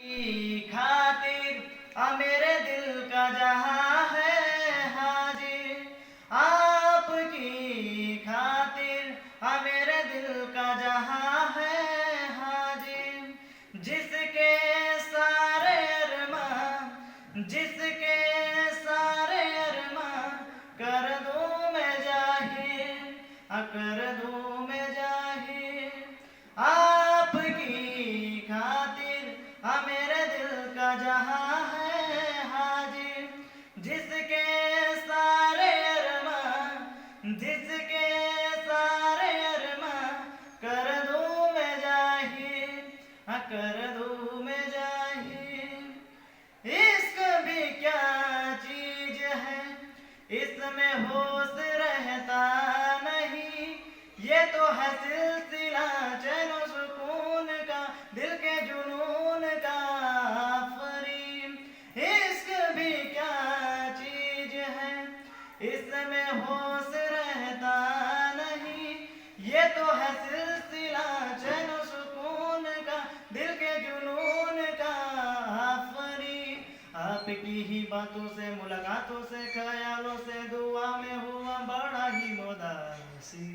की खातिर मेरे दिल का जहां है हाजिर। आपकी खातिर मेरे दिल का जहां है हाजिर। जिसके सारे अरमान कर दूं मैं जाहिर, कर दूं मैं जाहिर। आपकी खातिर मेरे दिल का जहां है हाजिर। जिसके सारे अरमान कर दूं मैं जाहिर, कर दूं मैं जाहिर। इश्क भी क्या चीज है, इसमें होश रहता नहीं। ये तो है सिलसिला चैनो सुकून का, दिल के जुनून का आफरीन। इश्क भी क्या चीज है, इसमें होश रहता नहीं। ये तो है सिलसिला चैनो सुकून का, दिल के जुनून का आफरीन। आपकी ही बातों से, मुलाकातों से, ख्यालों से, दुआ में हुआ बड़ा ही मुदासी।